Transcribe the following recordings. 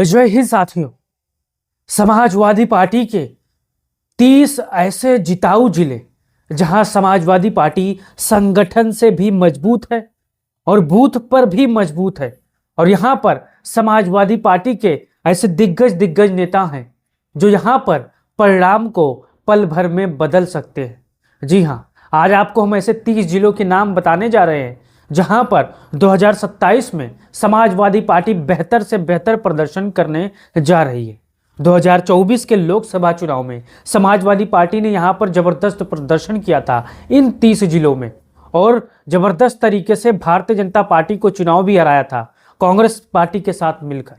जय हिंद साथियों। समाजवादी पार्टी के 30 ऐसे जिताऊ जिले जहां समाजवादी पार्टी संगठन से भी मजबूत है और बूथ पर भी मजबूत है, और यहां पर समाजवादी पार्टी के ऐसे दिग्गज नेता हैं जो यहां पर परिणाम को पल भर में बदल सकते हैं। जी हां, आज आपको हम ऐसे 30 जिलों के नाम बताने जा रहे हैं जहां पर 2027 में समाजवादी पार्टी बेहतर से बेहतर प्रदर्शन करने जा रही है। 2024 के लोकसभा चुनाव में समाजवादी पार्टी ने यहां पर जबरदस्त प्रदर्शन किया था इन 30 जिलों में, और जबरदस्त तरीके से भारतीय जनता पार्टी को चुनाव भी हराया था कांग्रेस पार्टी के साथ मिलकर।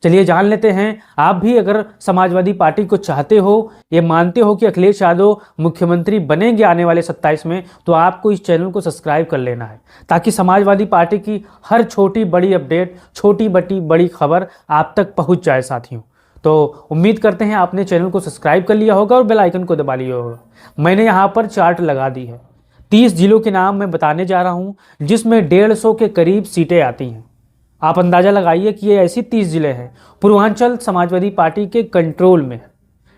चलिए जान लेते हैं, आप भी अगर समाजवादी पार्टी को चाहते हो, ये मानते हो कि अखिलेश यादव मुख्यमंत्री बनेंगे आने वाले 27 में, तो आपको इस चैनल को सब्सक्राइब कर लेना है ताकि समाजवादी पार्टी की हर छोटी बड़ी अपडेट, छोटी बड़ी खबर आप तक पहुंच जाए साथियों। तो उम्मीद करते हैं आपने चैनल को सब्सक्राइब कर लिया होगा और बेल आइकन को दबा लिया होगा। मैंने यहाँ पर चार्ट लगा दी है, 30 जिलों के नाम मैं बताने जा रहा हूँ जिसमें 150 के करीब सीटें आती हैं। आप अंदाजा लगाइए कि ये ऐसी 30 जिले हैं पूर्वांचल समाजवादी पार्टी के कंट्रोल में है।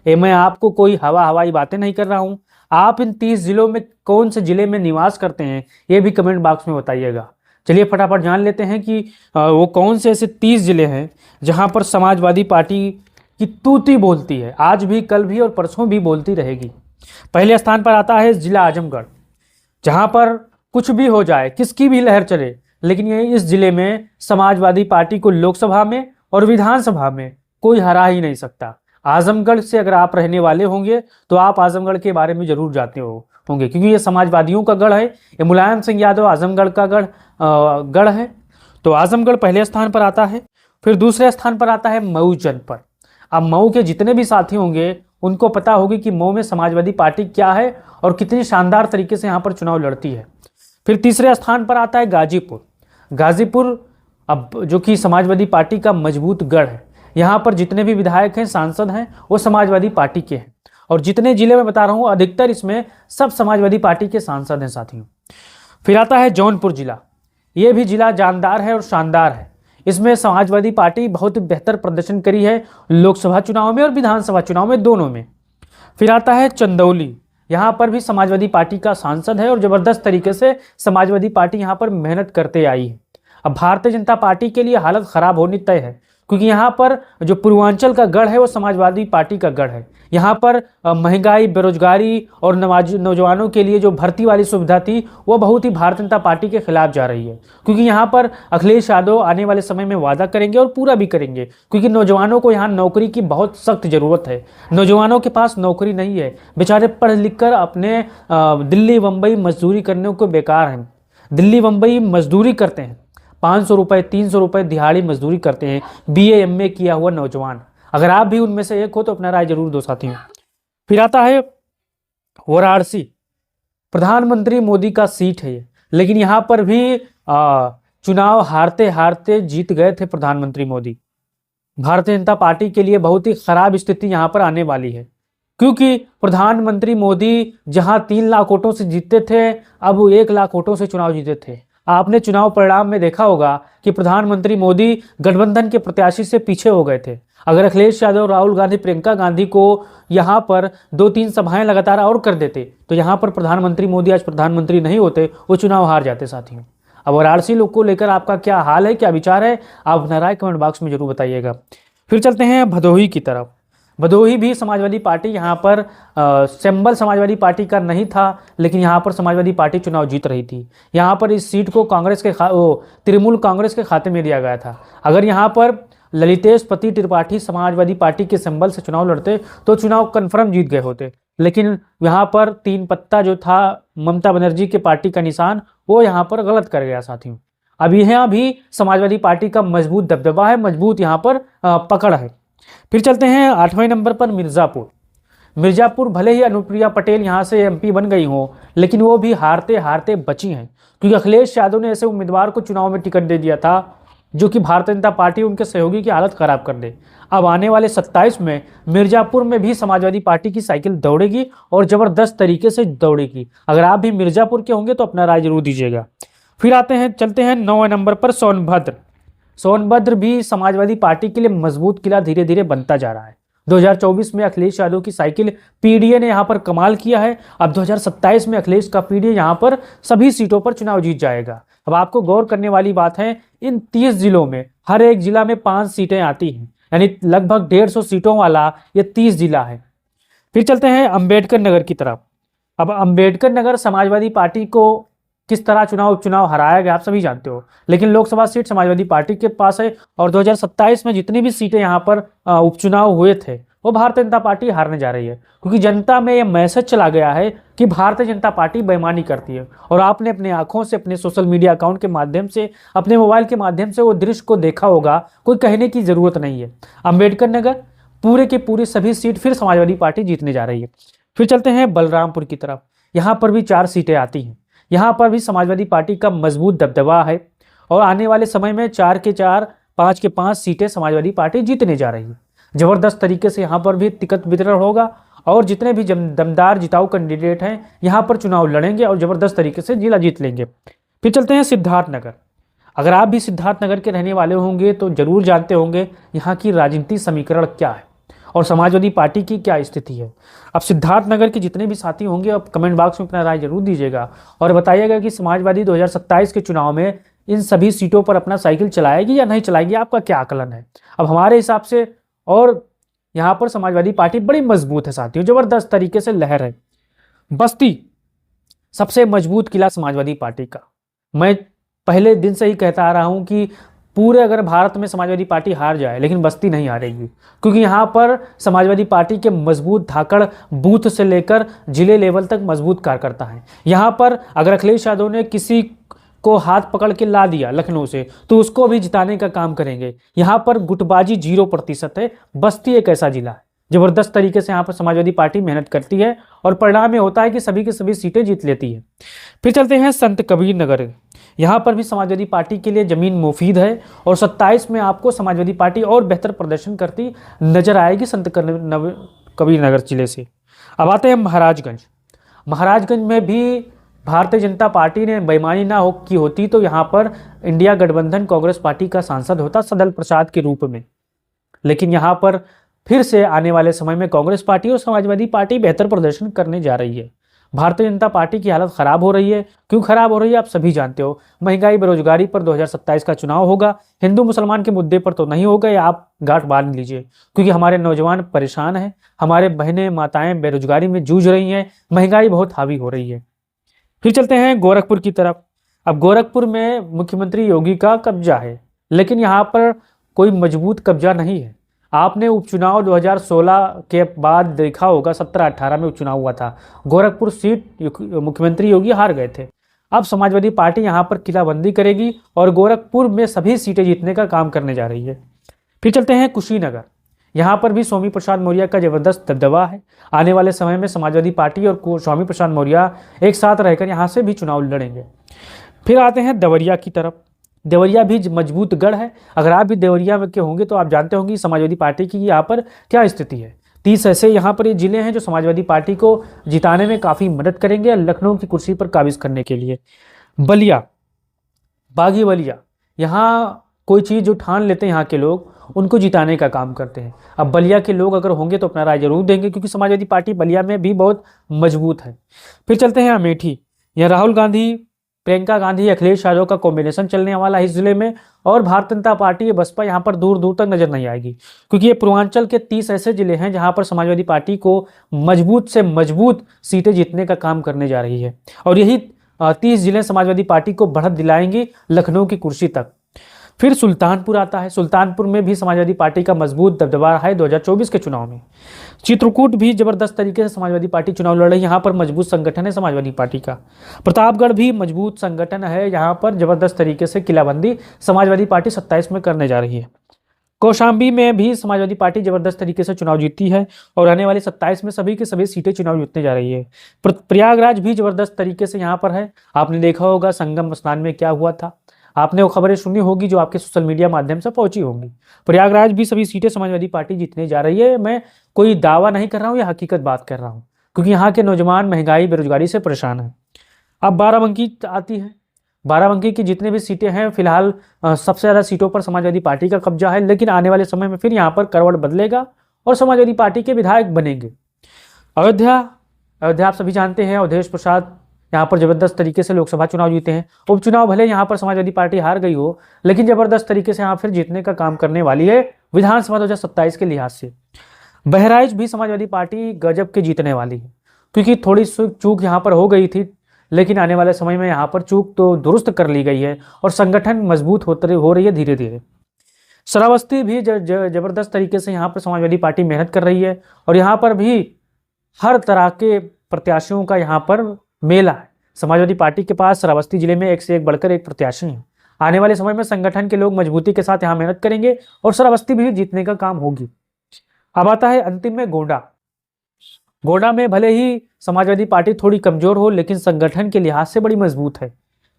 ये मैं आपको कोई हवाई बातें नहीं कर रहा हूँ। आप इन 30 जिलों में कौन से जिले में निवास करते हैं ये भी कमेंट बॉक्स में बताइएगा। चलिए फटाफट जान लेते हैं कि वो कौन से ऐसे 30 जिले हैं जहाँ पर समाजवादी पार्टी की तूती बोलती है, आज भी, कल भी और परसों भी बोलती रहेगी। पहले स्थान पर आता है जिला आजमगढ़, जहाँ पर कुछ भी हो जाए, किसकी भी लहर चले, लेकिन ये इस जिले में समाजवादी पार्टी को लोकसभा में और विधानसभा में कोई हरा ही नहीं सकता। आजमगढ़ से अगर आप रहने वाले होंगे तो आप आजमगढ़ के बारे में जरूर जानते होंगे, क्योंकि ये समाजवादियों का गढ़ है। ये मुलायम सिंह यादव आजमगढ़ का गढ़ है। तो आजमगढ़ पहले स्थान पर आता है। फिर दूसरे स्थान पर आता है मऊ जनपद। अब मऊ के जितने भी साथी होंगे उनको पता होगी कि मऊ में समाजवादी पार्टी क्या है और कितनी शानदार तरीके से यहाँ पर चुनाव लड़ती है। फिर तीसरे स्थान पर आता है गाजीपुर। गाजीपुर अब जो कि समाजवादी पार्टी का मजबूत गढ़ है, यहाँ पर जितने भी विधायक हैं, सांसद हैं, वो समाजवादी पार्टी के हैं, और जितने जिले में बता रहा हूँ अधिकतर इसमें सब समाजवादी पार्टी के सांसद हैं साथियों। फिर आता है जौनपुर जिला। ये भी जिला जानदार है और शानदार है। इसमें समाजवादी पार्टी बहुत बेहतर प्रदर्शन करी है लोकसभा चुनाव में और विधानसभा चुनाव में, दोनों में। फिर आता है चंदौली। यहाँ पर भी समाजवादी पार्टी का सांसद है और जबरदस्त तरीके से समाजवादी पार्टी यहाँ पर मेहनत करते आई है। अब भारतीय जनता पार्टी के लिए हालत खराब होनी तय है, क्योंकि यहाँ पर जो पूर्वांचल का गढ़ है वो समाजवादी पार्टी का गढ़ है। यहाँ पर महंगाई, बेरोजगारी और नौजवानों के लिए जो भर्ती वाली सुविधा थी वो बहुत ही भारतीय जनता पार्टी के खिलाफ जा रही है, क्योंकि यहाँ पर अखिलेश यादव आने वाले समय में वादा करेंगे और पूरा भी करेंगे, क्योंकि नौजवानों को यहाँ नौकरी की बहुत सख्त ज़रूरत है। नौजवानों के पास नौकरी नहीं है, बेचारे पढ़ लिख कर अपने दिल्ली बम्बई मजदूरी करने को बेकार हैं। दिल्ली बम्बई मजदूरी करते हैं, 500 रुपये 300 रुपये दिहाड़ी मजदूरी करते हैं BA MA किया हुआ नौजवान। अगर आप भी उनमें से एक हो तो अपना राय जरूर दो साथियों। फिर आता है वाराणसी। प्रधानमंत्री मोदी का सीट है ये, लेकिन यहाँ पर भी चुनाव हारते हारते जीत गए थे प्रधानमंत्री मोदी। भारतीय जनता पार्टी के लिए बहुत ही खराब स्थिति यहाँ पर आने वाली है, क्योंकि प्रधानमंत्री मोदी जहाँ 3 लाख वोटों से जीतते थे, अब वो 1 लाख वोटों से चुनाव जीते थे। आपने चुनाव परिणाम में देखा होगा कि प्रधानमंत्री मोदी गठबंधन के प्रत्याशी से पीछे हो गए थे। अगर अखिलेश यादव, राहुल गांधी, प्रियंका गांधी को यहाँ पर 2-3 सभाएं लगातार और कर देते तो यहाँ पर प्रधानमंत्री मोदी आज प्रधानमंत्री नहीं होते, वो चुनाव हार जाते साथियों। अब वाराणसी लोग को लेकर आपका क्या हाल है, क्या विचार है, आप अपना राय कमेंट बॉक्स में जरूर बताइएगा। फिर चलते हैं भदोही की तरफ। भदोही भी समाजवादी पार्टी यहाँ पर सिंबल समाजवादी पार्टी का नहीं था, लेकिन यहाँ पर समाजवादी पार्टी चुनाव जीत रही थी। यहाँ पर इस सीट को तृणमूल कांग्रेस के खाते में दिया गया था। अगर यहाँ पर ललितेश पति त्रिपाठी समाजवादी पार्टी के सिंबल से चुनाव लड़ते तो चुनाव कन्फर्म जीत गए होते, लेकिन यहाँ पर 3 पत्ता जो था ममता बनर्जी के पार्टी का निशान, वो यहाँ पर गलत कर गया साथियों। अब यहाँ भी समाजवादी पार्टी का मजबूत दबदबा है, मजबूत यहाँ पर पकड़ है। फिर चलते हैं 8वें नंबर पर मिर्ज़ापुर। मिर्ज़ापुर भले ही अनुप्रिया पटेल यहाँ से MP बन गई हो, लेकिन वो भी हारते हारते बची हैं, क्योंकि अखिलेश यादव ने ऐसे उम्मीदवार को चुनाव में टिकट दे दिया था जो कि भारतीय जनता पार्टी उनके सहयोगी की हालत खराब कर दे। अब आने वाले 27 में मिर्ज़ापुर में भी समाजवादी पार्टी की साइकिल दौड़ेगी और ज़बरदस्त तरीके से दौड़ेगी। अगर आप भी मिर्ज़ापुर के होंगे तो अपना राय जरूर दीजिएगा। फिर चलते हैं 9वें नंबर पर सोनभद्र। सोनभद्र भी समाजवादी पार्टी के लिए मजबूत किला धीरे धीरे बनता जा रहा है। 2024 में अखिलेश यादव की साइकिल पीडीए ने यहां पर कमाल किया है। अब 2027 में अखिलेश का पीडीए यहां पर सभी सीटों पर चुनाव जीत जाएगा। अब आपको गौर करने वाली बात है, इन 30 जिलों में हर एक जिला में 5 सीटें आती हैं, यानी लगभग 150 सीटों वाला ये 30 जिला है। फिर चलते हैं अंबेडकर नगर की तरफ। अब अंबेडकर नगर समाजवादी पार्टी को किस तरह उपचुनाव हराया गया आप सभी जानते हो, लेकिन लोकसभा सीट समाजवादी पार्टी के पास है और 2027 में जितनी भी सीटें यहाँ पर उपचुनाव हुए थे वो भारतीय जनता पार्टी हारने जा रही है, क्योंकि जनता में ये मैसेज चला गया है कि भारतीय जनता पार्टी बेईमानी करती है। और आपने अपने आंखों से, अपने सोशल मीडिया अकाउंट के माध्यम से, अपने मोबाइल के माध्यम से वो दृश्य को देखा होगा, कोई कहने की जरूरत नहीं है। अंबेडकर नगर पूरे के पूरे सभी सीट फिर समाजवादी पार्टी जीतने जा रही है। फिर चलते हैं बलरामपुर की तरफ। यहाँ पर भी 4 सीटें आती हैं। यहाँ पर भी समाजवादी पार्टी का मजबूत दबदबा है और आने वाले समय में 4 के 4, 5 के 5 सीटें समाजवादी पार्टी जीतने जा रही है। जबरदस्त तरीके से यहाँ पर भी टिकट वितरण होगा और जितने भी दमदार जिताऊ कैंडिडेट हैं यहाँ पर चुनाव लड़ेंगे और जबरदस्त तरीके से जिला जीत लेंगे। फिर चलते हैं सिद्धार्थनगर। अगर आप भी सिद्धार्थनगर के रहने वाले होंगे तो जरूर जानते होंगे यहाँ की राजनीतिक समीकरण क्या है और समाजवादी पार्टी की क्या स्थिति है। अब सिद्धार्थनगर के जितने भी साथी होंगे अब कमेंट बॉक्स में अपना राय जरूर दीजिएगा और बताइएगा कि समाजवादी 2027 के चुनाव में इन सभी सीटों पर अपना साइकिल चलाएगी या नहीं चलाएगी, आपका क्या आकलन है। अब हमारे हिसाब से और यहाँ पर समाजवादी पार्टी बड़ी मजबूत है साथियों, जबरदस्त तरीके से लहर है। बस्ती सबसे मजबूत किला समाजवादी पार्टी का। मैं पहले दिन से ही कहता आ रहा हूँ कि पूरे अगर भारत में समाजवादी पार्टी हार जाए लेकिन बस्ती नहीं हारेगी, क्योंकि यहाँ पर समाजवादी पार्टी के मजबूत धाकड़ बूथ से लेकर जिले लेवल तक मजबूत कार्यकर्ता हैं। यहाँ पर अगर अखिलेश यादव ने किसी को हाथ पकड़ के ला दिया लखनऊ से तो उसको भी जिताने का काम करेंगे। यहाँ पर गुटबाजी 0% है। बस्ती एक ऐसा जिला है, जबरदस्त तरीके से यहाँ पर समाजवादी पार्टी मेहनत करती है और परिणाम ये होता है कि सभी की सभी सीटें जीत लेती है। फिर चलते हैं संत कबीर नगर। यहाँ पर भी समाजवादी पार्टी के लिए जमीन मुफीद है और 27 में आपको समाजवादी पार्टी और बेहतर प्रदर्शन करती नजर आएगी संत कबीर नगर जिले से। अब आते हैं महाराजगंज। महाराजगंज में भी भारतीय जनता पार्टी ने बेईमानी ना की होती तो यहाँ पर इंडिया गठबंधन कांग्रेस पार्टी का सांसद होता सदल प्रसाद के रूप में, लेकिन यहाँ पर फिर से आने वाले समय में कांग्रेस पार्टी और समाजवादी पार्टी बेहतर प्रदर्शन करने जा रही है। भारतीय जनता पार्टी की हालत खराब हो रही है। क्यों खराब हो रही है आप सभी जानते हो। महंगाई बेरोजगारी पर 2027 का चुनाव होगा, हिंदू मुसलमान के मुद्दे पर तो नहीं होगा, या आप गांठ बांध लीजिए, क्योंकि हमारे नौजवान परेशान हैं, हमारे बहनें माताएं बेरोजगारी में जूझ रही हैं, महंगाई बहुत हावी हो रही है। फिर चलते हैं गोरखपुर की तरफ। अब गोरखपुर में मुख्यमंत्री योगी का कब्जा है, लेकिन यहाँ पर कोई मजबूत कब्जा नहीं है। आपने उपचुनाव 2016 के बाद देखा होगा, 17-18 में उपचुनाव हुआ था, गोरखपुर सीट मुख्यमंत्री योगी हार गए थे। अब समाजवादी पार्टी यहाँ पर किलाबंदी करेगी और गोरखपुर में सभी सीटें जीतने का काम करने जा रही है। फिर चलते हैं कुशीनगर। यहाँ पर भी स्वामी प्रसाद मौर्य का जबरदस्त दबदबा है। आने वाले समय में समाजवादी पार्टी और स्वामी प्रसाद मौर्य एक साथ रहकर यहाँ से भी चुनाव लड़ेंगे। फिर आते हैं देवरिया की तरफ। देवरिया भी मजबूत गढ़ है। अगर आप भी देवरिया के होंगे तो आप जानते होंगे समाजवादी पार्टी की यहाँ पर क्या स्थिति है। 30 ऐसे यहाँ पर ये जिले हैं जो समाजवादी पार्टी को जिताने में काफ़ी मदद करेंगे लखनऊ की कुर्सी पर काबिज करने के लिए। बलिया, बागी बलिया, यहाँ कोई चीज़ जो ठान लेते हैं यहाँ के लोग उनको जिताने का काम करते हैं। अब बलिया के लोग अगर होंगे तो अपना राय जरूर देंगे, क्योंकि समाजवादी पार्टी बलिया में भी बहुत मजबूत है। फिर चलते हैं अमेठी। यहाँ राहुल गांधी, प्रियंका गांधी, अखिलेश यादव का कॉम्बिनेशन चलने वाला है इस जिले में, और भारतीय जनता पार्टी बसपा यहाँ पर दूर दूर तक नजर नहीं आएगी, क्योंकि ये पूर्वांचल के 30 ऐसे जिले हैं जहाँ पर समाजवादी पार्टी को मजबूत से मजबूत सीटें जीतने का काम करने जा रही है, और यही 30 जिले समाजवादी पार्टी को बढ़त दिलाएंगी लखनऊ की कुर्सी तक। फिर सुल्तानपुर आता है। सुल्तानपुर में भी समाजवादी पार्टी का मजबूत दबदबा है 2024 के चुनाव में। चित्रकूट भी जबरदस्त तरीके से समाजवादी पार्टी चुनाव लड़ रही है, यहाँ पर मजबूत संगठन है समाजवादी पार्टी का। प्रतापगढ़ भी मजबूत संगठन है, यहाँ पर जबरदस्त तरीके से किलाबंदी समाजवादी पार्टी 27 में करने जा रही है। कौशाम्बी में भी समाजवादी पार्टी जबरदस्त तरीके से चुनाव जीती है और आने वाली 27 में सभी की सभी सीटें चुनाव जीतने जा रही है। प्रयागराज भी जबरदस्त तरीके से यहाँ पर है। आपने देखा होगा संगम स्नान में क्या हुआ था, आपने वो खबरें सुनी होगी जो आपके सोशल मीडिया माध्यम से पहुंची होंगी। प्रयागराज भी सभी सीटें समाजवादी पार्टी जीतने जा रही है। मैं कोई दावा नहीं कर रहा हूँ, या हकीकत बात कर रहा हूँ, क्योंकि यहाँ के नौजवान महंगाई बेरोजगारी से परेशान हैं। अब बाराबंकी आती है। बाराबंकी की जितने भी सीटें हैं फिलहाल सबसे ज़्यादा सीटों पर समाजवादी पार्टी का कब्जा है, लेकिन आने वाले समय में फिर यहाँ पर करवट बदलेगा और समाजवादी पार्टी के विधायक बनेंगे। अयोध्या अयोध्या आप सभी जानते हैं, अवधेश प्रसाद यहाँ पर जबरदस्त तरीके से लोकसभा चुनाव जीते हैं। उपचुनाव भले यहाँ पर समाजवादी पार्टी हार गई हो, लेकिन जबरदस्त तरीके से यहाँ फिर जीतने का काम करने वाली है विधानसभा 2027 के लिहाज से। बहराइच भी समाजवादी पार्टी गजब के जीतने वाली है, क्योंकि थोड़ी चूक यहाँ पर हो गई थी, लेकिन आने वाले समय में यहाँ पर चूक तो दुरुस्त कर ली गई है और संगठन मजबूत हो रही है धीरे धीरे। श्रावस्ती भी जबरदस्त तरीके से यहाँ पर समाजवादी पार्टी मेहनत कर रही है और यहाँ पर भी हर तरह के प्रत्याशियों का यहाँ पर मेला है। समाजवादी पार्टी के पास श्रावस्ती जिले में एक से एक बढ़कर एक प्रत्याशी है। आने वाले समय में संगठन के लोग मजबूती के साथ यहाँ मेहनत करेंगे और श्रावस्ती भी जीतने का काम होगी। अब आता है अंतिम में गोंडा। गोंडा में भले ही समाजवादी पार्टी थोड़ी कमजोर हो, लेकिन संगठन के लिहाज से बड़ी मजबूत है।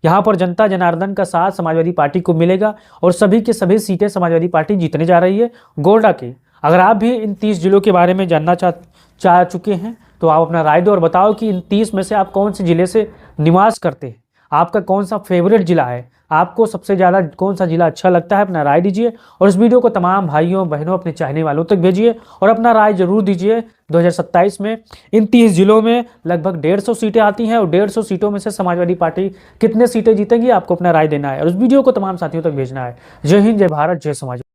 यहाँ पर जनता जनार्दन का साथ समाजवादी पार्टी को मिलेगा और सभी के सभी सीटें समाजवादी पार्टी जीतने जा रही है गोंडा की। अगर आप भी इन 30 जिलों के बारे में जानना चाह चुके हैं तो आप अपना राय दो और बताओ कि इन 30 में से आप कौन से जिले से निवास करते हैं, आपका कौन सा फेवरेट जिला है, आपको सबसे ज़्यादा कौन सा जिला अच्छा लगता है। अपना राय दीजिए और इस वीडियो को तमाम भाइयों बहनों अपने चाहने वालों तक भेजिए और अपना राय जरूर दीजिए। 2027 में इन 30 जिलों में लगभग 150 सीटें आती हैं और 150 सीटों में से समाजवादी पार्टी कितने सीटें जीतेगी, आपको अपना राय देना है और इस वीडियो को तमाम साथियों तक भेजना है। जय हिंद, जय भारत, जय समाज।